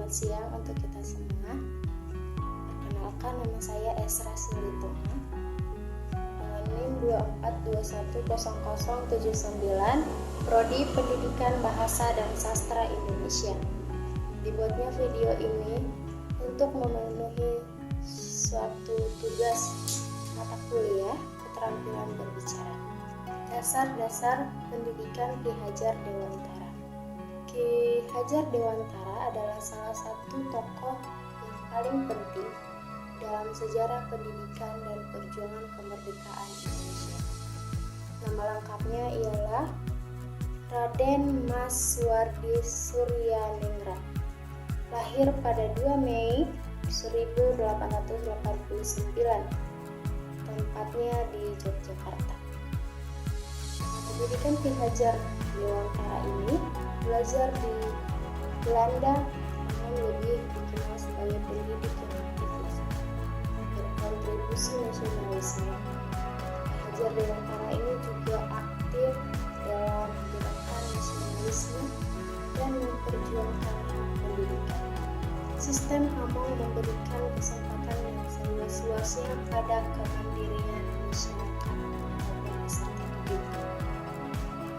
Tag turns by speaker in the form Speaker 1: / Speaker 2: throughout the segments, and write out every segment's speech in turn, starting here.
Speaker 1: selamat siang untuk kita semua. Perkenalkan, nama saya Esra Silituma dengan NIM 24210079, Prodi Pendidikan Bahasa dan Sastra Indonesia. Dibuatnya video ini untuk memenuhi suatu tugas mata kuliah keterampilan berbicara. Dasar-dasar pendidikan Ki Hajar Dewantara. Ki Hajar Dewantara adalah salah satu tokoh yang paling penting dalam sejarah pendidikan dan perjuangan kemerdekaan Indonesia. Nama lengkapnya ialah Raden Mas Suwardi Suryaningrat. Lahir pada 2 Mei 1889. Tempatnya di Yogyakarta. Pendidikan Ki Hajar Dewantara ini belajar di Belanda, namun lebih dikenal sebagai pendidik yang aktivis, berkontribusi nasionalisme. Ki Hajar Dewantara ini juga aktif dalam gerakan nasionalisme dan memperjuangkan hak pendidikan. Sistem Among memberikan kesempatan yang seluas-luasnya pada kemandirian masyarakat maupun peserta didik.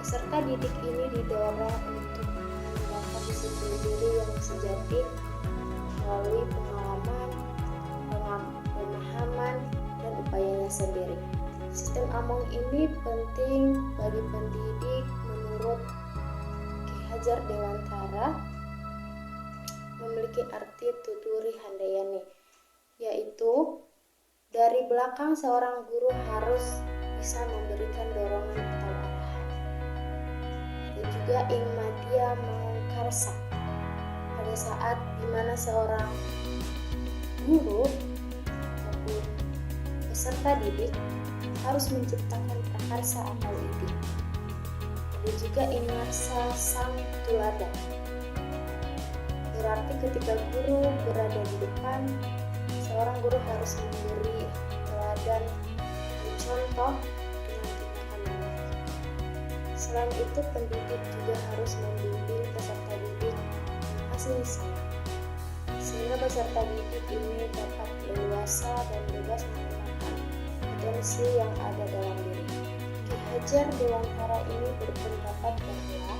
Speaker 1: Peserta didik ini didorong untuk mengembangkan disiplin diri yang sejati melalui pengalaman, pemahaman, dan upayanya sendiri. Sistem Among ini penting bagi pendidik menurut Ki Hajar Dewantara memiliki arti tuturi handayani, yaitu dari belakang seorang guru harus bisa memberikan dorongan atau arahan. Dan juga ing madya mangkarsa, pada saat dimana seorang guru maupun peserta didik harus menciptakan prakarsa atau ide. Dan juga ing ngarsa sang tuladan, berarti ketika guru berada di depan, seorang guru harus memberi teladan dan contoh dengan tindakannya. Selain itu, pendidik juga harus membimbing peserta didik kasih sayang, sehingga peserta didik ini dapat leluasa dan bebas menggunakan potensi yang ada dalam diri. Ki Hajar Dewantara ini berpendapat bahwa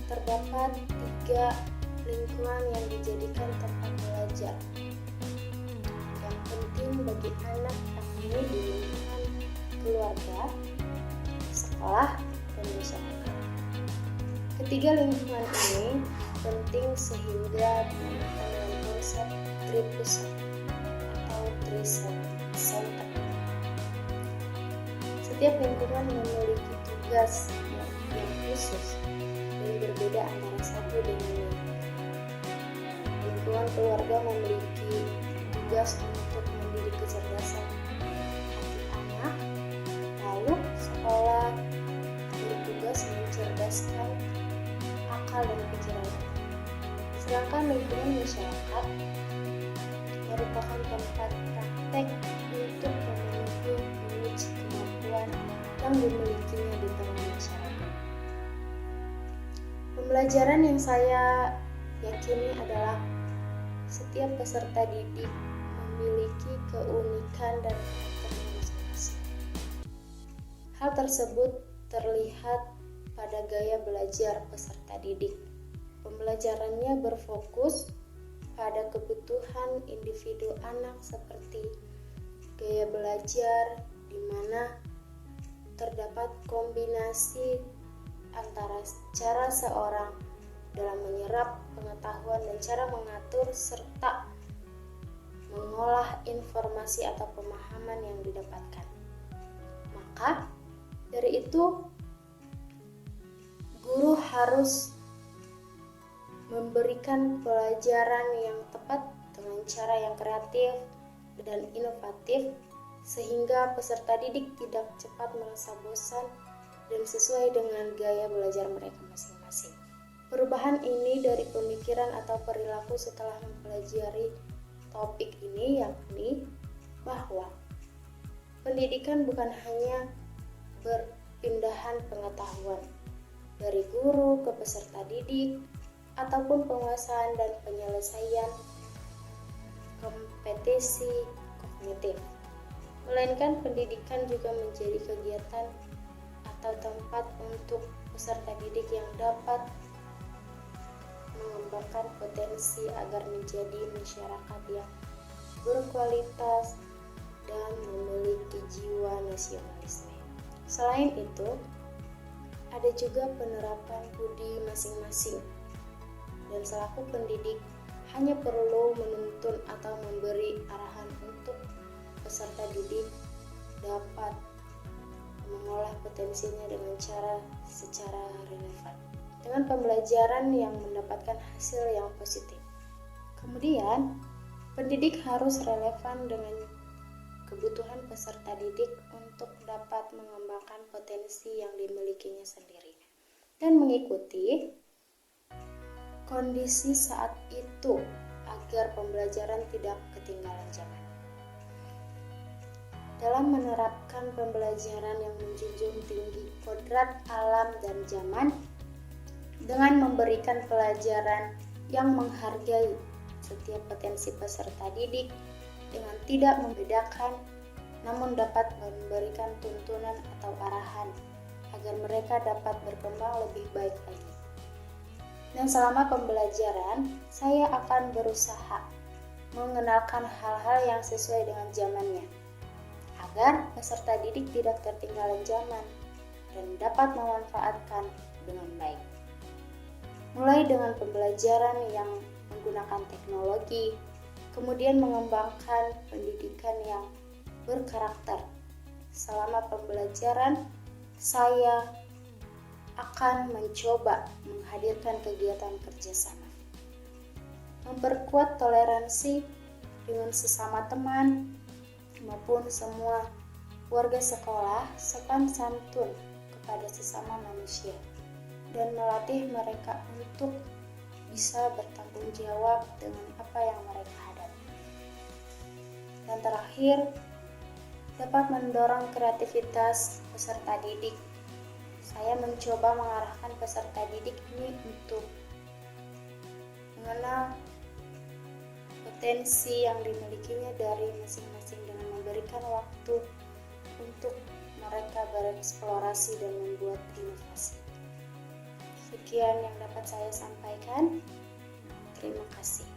Speaker 1: terdapat 3 lingkungan yang dijadikan tempat belajar yang penting bagi anak yakni di lingkungan keluarga, sekolah, dan masyarakat. Ketiga lingkungan ini penting sehingga dinamakan dengan konsep tripusat atau trisenter. Setiap lingkungan memiliki tugas yang khusus dan berbeda antara satu dengan lain. Lingkungan keluarga memiliki tugas untuk mendidik kecerdasan hati anak, lalu sekolah bertugas mencerdaskan akal dan pikiran. Sedangkan lingkungan masyarakat merupakan tempat praktek untuk menguji kemampuan yang dimilikinya di tengah masyarakat. Pembelajaran yang saya yakini adalah setiap peserta didik memiliki keunikan dan karakternya masing-masing. Hal tersebut terlihat pada gaya belajar peserta didik. Pembelajarannya berfokus pada kebutuhan individu anak seperti gaya belajar di mana terdapat kombinasi antara cara seorang dalam menyerap pengetahuan dan cara mengatur serta mengolah informasi atau pemahaman yang didapatkan. Maka dari itu guru harus memberikan pelajaran yang tepat dengan cara yang kreatif dan inovatif sehingga peserta didik tidak cepat merasa bosan dan sesuai dengan gaya belajar mereka masing-masing. Perubahan ini dari pemikiran atau perilaku setelah mempelajari topik ini yakni bahwa pendidikan bukan hanya berpindahan pengetahuan dari guru ke peserta didik ataupun penguasaan dan penyelesaian kompetensi kognitif. Melainkan pendidikan juga menjadi kegiatan atau tempat untuk peserta didik yang dapat mengembangkan potensi agar menjadi masyarakat yang berkualitas dan memiliki jiwa nasionalisme. Selain itu, ada juga penerapan budi masing-masing, dan selaku pendidik hanya perlu menuntun atau memberi arahan untuk peserta didik dapat mengolah potensinya dengan secara relevan dengan pembelajaran yang mendapatkan hasil yang positif. Kemudian, pendidik harus relevan dengan kebutuhan peserta didik untuk dapat mengembangkan potensi yang dimilikinya sendiri dan mengikuti kondisi saat itu agar pembelajaran tidak ketinggalan zaman. Dalam menerapkan pembelajaran yang menjunjung tinggi kodrat alam dan zaman, dengan memberikan pelajaran yang menghargai setiap potensi peserta didik dengan tidak membedakan, namun dapat memberikan tuntunan atau arahan agar mereka dapat berkembang lebih baik lagi. Dan selama pembelajaran, saya akan berusaha mengenalkan hal-hal yang sesuai dengan zamannya, agar peserta didik tidak ketinggalan zaman dan dapat memanfaatkan dengan baik. Mulai dengan pembelajaran yang menggunakan teknologi, kemudian mengembangkan pendidikan yang berkarakter. Selama pembelajaran, saya akan mencoba menghadirkan kegiatan kerjasama, memperkuat toleransi dengan sesama teman maupun semua warga sekolah, sopan santun kepada sesama manusia, dan melatih mereka untuk bisa bertanggung jawab dengan apa yang mereka hadapi. Dan terakhir, dapat mendorong kreativitas peserta didik. Saya mencoba mengarahkan peserta didik ini untuk mengenal potensi yang dimilikinya dari masing-masing dengan memberikan waktu untuk mereka bereksplorasi dan membuat inovasi. Sekian yang dapat saya sampaikan. Terima kasih.